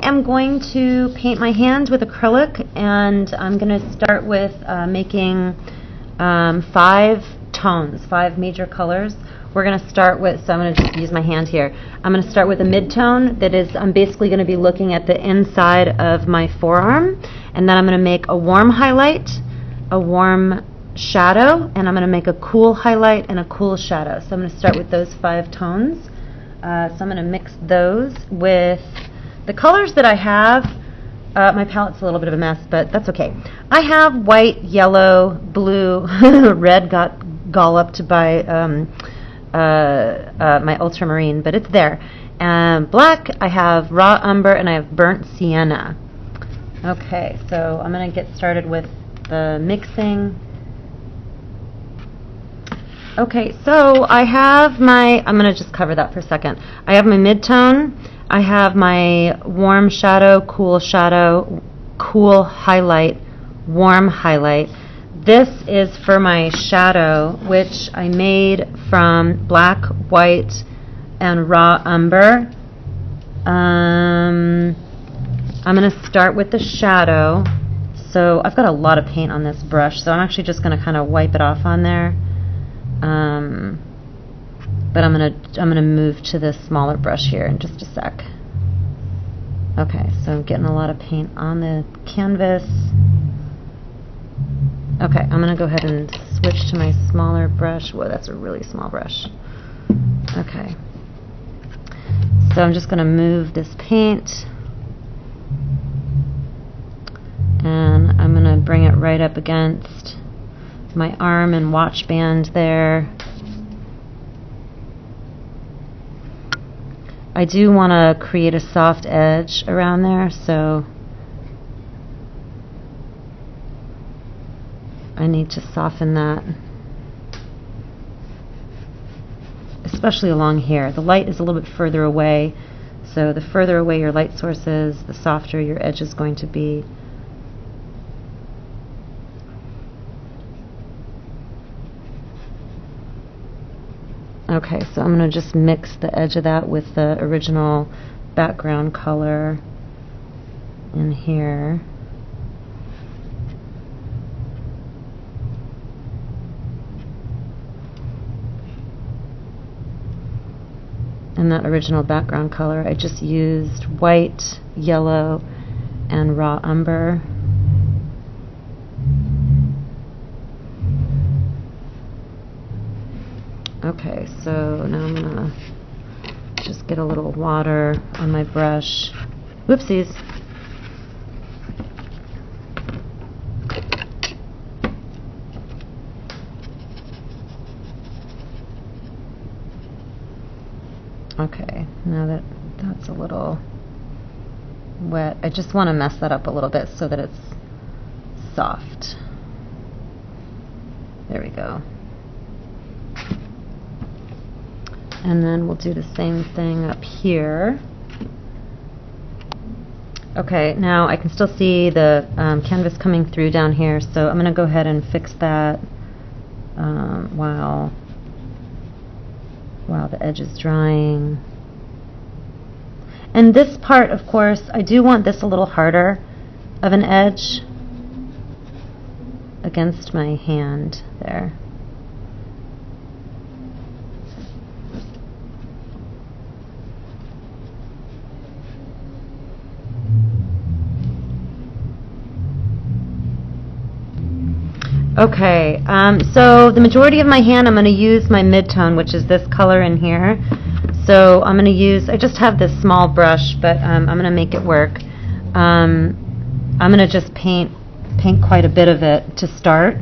am going to paint my hand with acrylic, and I'm going to start with making 5 tones, 5 major colors. We're going to start with, so I'm going to just use my hand here. I'm going to start with a mid-tone that is, I'm basically going to be looking at the inside of my forearm, and then I'm going to make a warm highlight, a warm shadow, and I'm going to make a cool highlight and a cool shadow. So I'm going to start with those 5 tones. So I'm going to mix those with the colors that I have. My palette's a little bit of a mess, but that's okay. I have white, yellow, blue, red got golloped by my ultramarine, but it's there. Black, I have raw umber, and I have burnt sienna. Okay, so I'm going to get started with the mixing. Okay, so I have my, I'm going to just cover that for a second. I have my mid-tone, I have my warm shadow, cool highlight, warm highlight. This is for my shadow, which I made from black, white, and raw umber. I'm going to start with the shadow. So I've got a lot of paint on this brush, so I'm actually just going to kind of wipe it off on there. But I'm gonna move to this smaller brush here in just a sec. Okay, so I'm getting a lot of paint on the canvas. Okay, I'm gonna go ahead and switch to my smaller brush. Whoa, that's a really small brush. Okay, so I'm just gonna move this paint, and I'm gonna bring it right up against my arm and watch band there. I do want to create a soft edge around there, so I need to soften that, especially along here. The light is a little bit further away, so the further away your light source is, the softer your edge is going to be. Okay, so I'm going to just mix the edge of that with the original background color in here. And that original background color, I just used white, yellow, and raw umber. Okay, so now I'm going to just get a little water on my brush. Whoopsies. Okay, now that that's a little wet, I just want to mess that up a little bit so that it's soft. There we go. And then we'll do the same thing up here. Okay, now I can still see the canvas coming through down here, so I'm going to go ahead and fix that while the edge is drying. And this part, of course, I do want this a little harder of an edge against my hand there. Okay, so the majority of my hand I'm going to use my mid-tone, which is this color in here. So I'm going to use, I just have this small brush, but I'm going to make it work. I'm going to just paint quite a bit of it to start.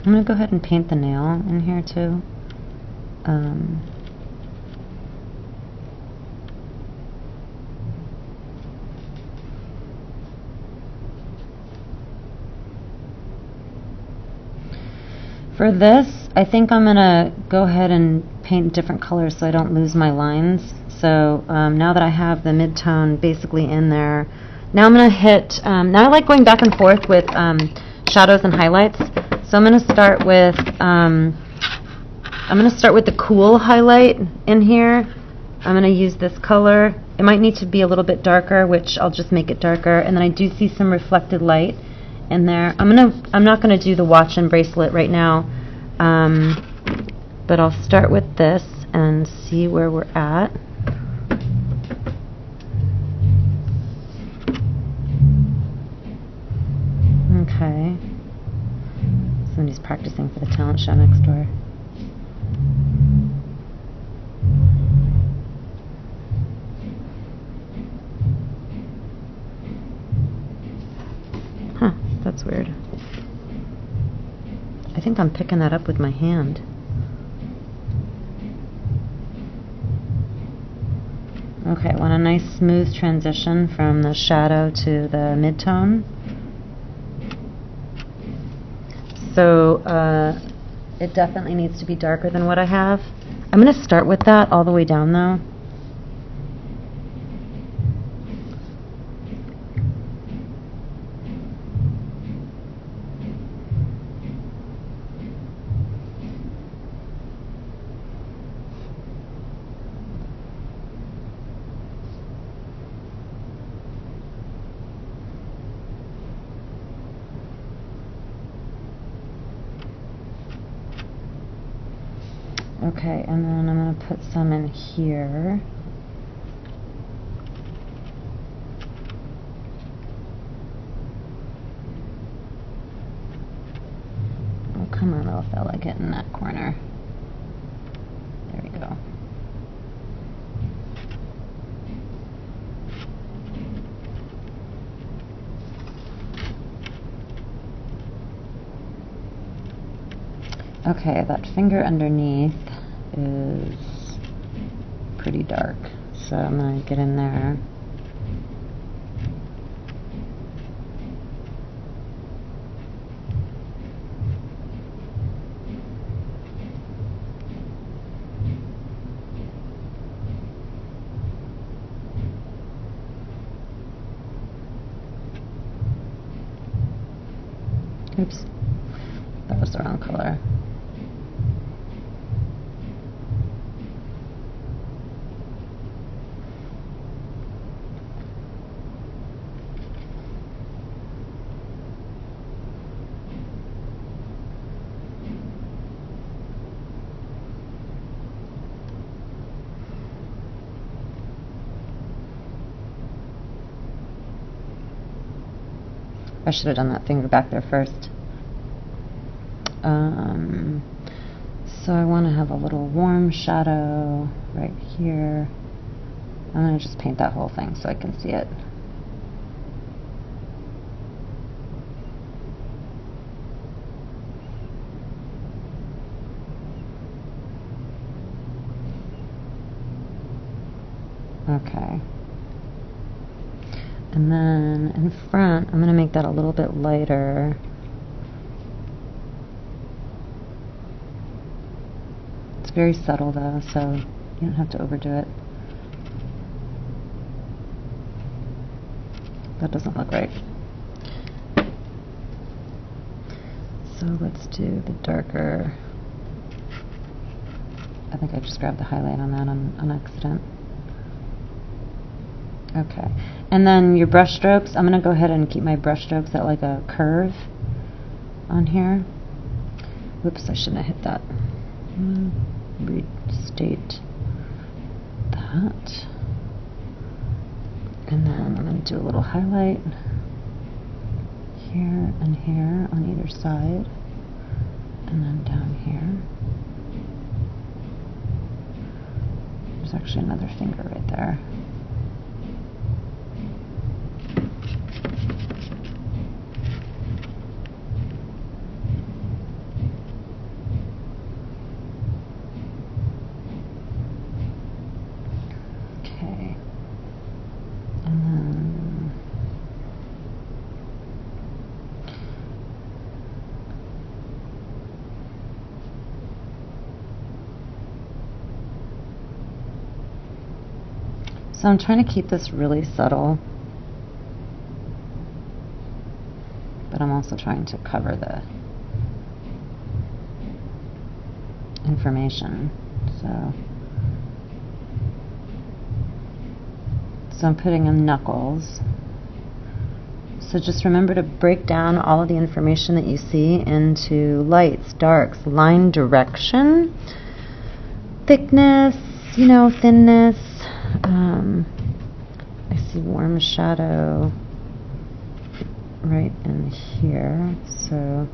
I'm going to go ahead and paint the nail in here too. For this, I think I'm going to go ahead and paint different colors so I don't lose my lines. So now that I have the mid-tone basically in there, now I'm going to hit, now I like going back and forth with shadows and highlights. So I'm going to start with, the cool highlight in here. I'm going to use this color. It might need to be a little bit darker, which I'll just make it darker. And then I do see some reflected light in there. I'm not going to do the watch and bracelet right now, but I'll start with this and see where we're at. Okay. Somebody's practicing for the talent show next door. Huh, that's weird. I think I'm picking that up with my hand. Okay, I want a nice smooth transition from the shadow to the mid-tone. So it definitely needs to be darker than what I have. I'm going to start with that all the way down though. Okay, and then I'm going to put some in here. Oh, come on, little fella, get in that corner. There we go. Okay, that finger underneath is pretty dark, so I'm going to get in there. Oops, that was the wrong color. I should have done that finger back there first. So I want to have a little warm shadow right here. I'm going to just paint that whole thing so I can see it. Okay. And then in front, I'm going to make that a little bit lighter. It's very subtle though, so you don't have to overdo it. That doesn't look right. So let's do the darker. I think I just grabbed the highlight on that on accident. Okay, and then your brush strokes, I'm going to go ahead and keep my brush strokes at like a curve on here. Whoops, I shouldn't have hit that. Restate that. And then I'm going to do a little highlight here and here on either side. And then down here. There's actually another finger right there. Okay. And then so I'm trying to keep this really subtle, but I'm also trying to cover the information. So I'm putting in knuckles. So just remember to break down all of the information that you see into lights, darks, line direction, thickness, thinness. I see warm shadow right in here. So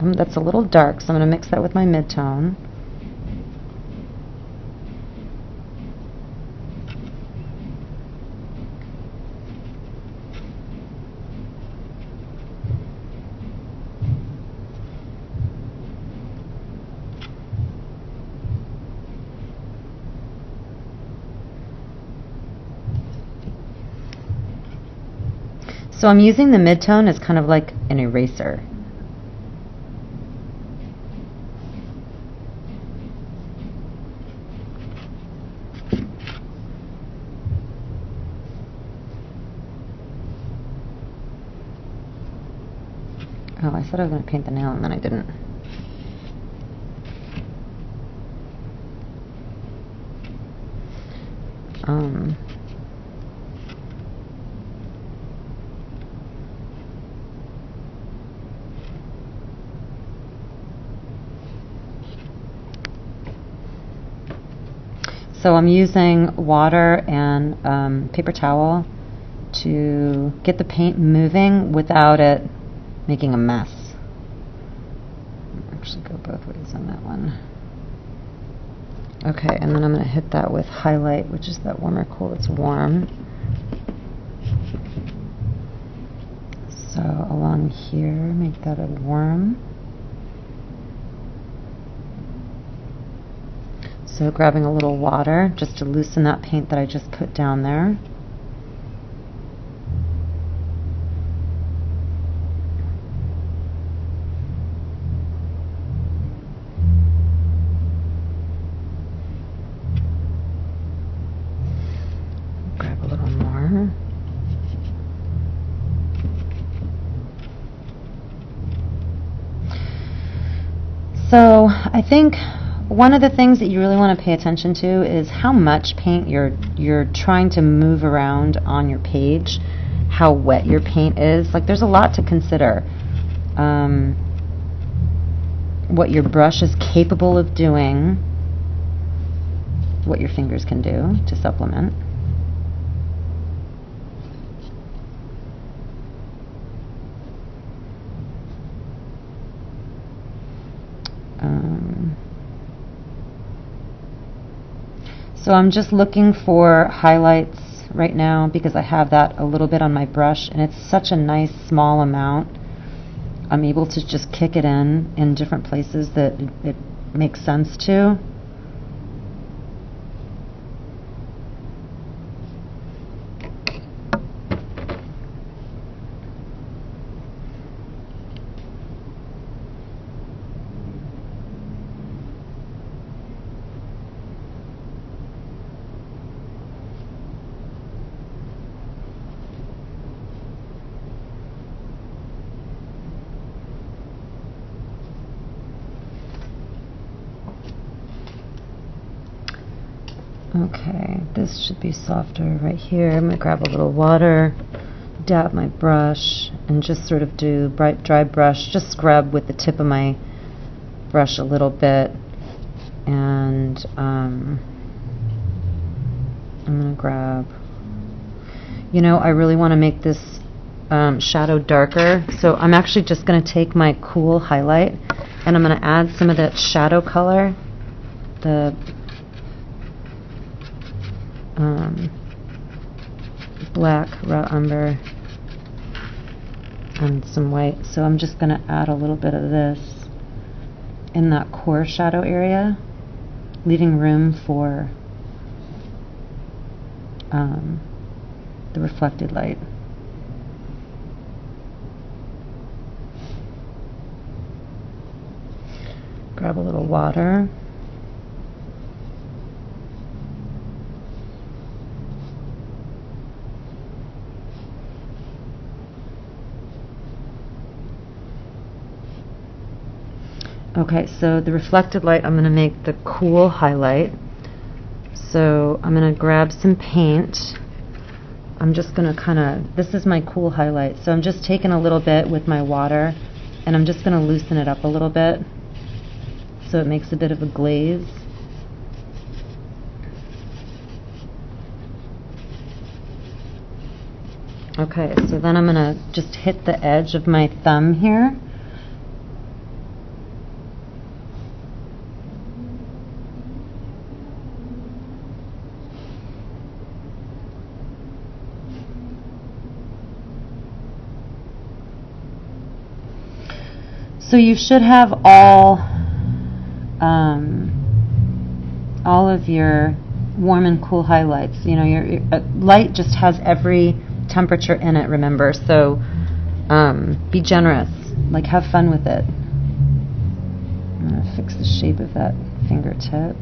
that's a little dark, so I'm going to mix that with my mid-tone. So I'm using the mid-tone as kind of like an eraser. Oh, I said I was going to paint the nail and then I didn't. So I'm using water and paper towel to get the paint moving without it making a mess. I'll actually go both ways on that one. Okay, and then I'm going to hit that with highlight, which is that warmer cool that's warm. So along here, make that a warm. So grabbing a little water just to loosen that paint that I just put down there. Grab a little more. So I think one of the things that you really want to pay attention to is how much paint you're trying to move around on your page, how wet your paint is. Like, there's a lot to consider. What your brush is capable of doing, what your fingers can do to supplement. So I'm just looking for highlights right now because I have that a little bit on my brush, and it's such a nice small amount. I'm able to just kick it in different places that it makes sense to. Okay, this should be softer right here. I'm going to grab a little water, dab my brush, and just sort of do bright dry brush. Just scrub with the tip of my brush a little bit. And I'm going to grab, I really want to make this shadow darker. So I'm actually just going to take my cool highlight and I'm going to add some of that shadow color, the black raw umber and some white. So I'm just going to add a little bit of this in that core shadow area, leaving room for the reflected light. Grab a little water. Okay, so the reflected light, I'm going to make the cool highlight. So I'm going to grab some paint. I'm just going to this is my cool highlight. So I'm just taking a little bit with my water, and I'm just going to loosen it up a little bit so it makes a bit of a glaze. Okay, so then I'm going to just hit the edge of my thumb here. So you should have all of your warm and cool highlights. You know, your light just has every temperature in it, remember. So be generous. Like, have fun with it. I'm going to fix the shape of that fingertip.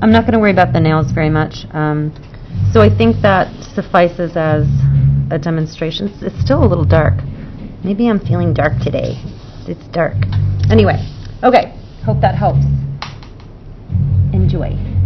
I'm not going to worry about the nails very much. So I think that suffices as a demonstration. It's still a little dark. Maybe I'm feeling dark today. It's dark. Anyway, okay. Hope that helps. Enjoy.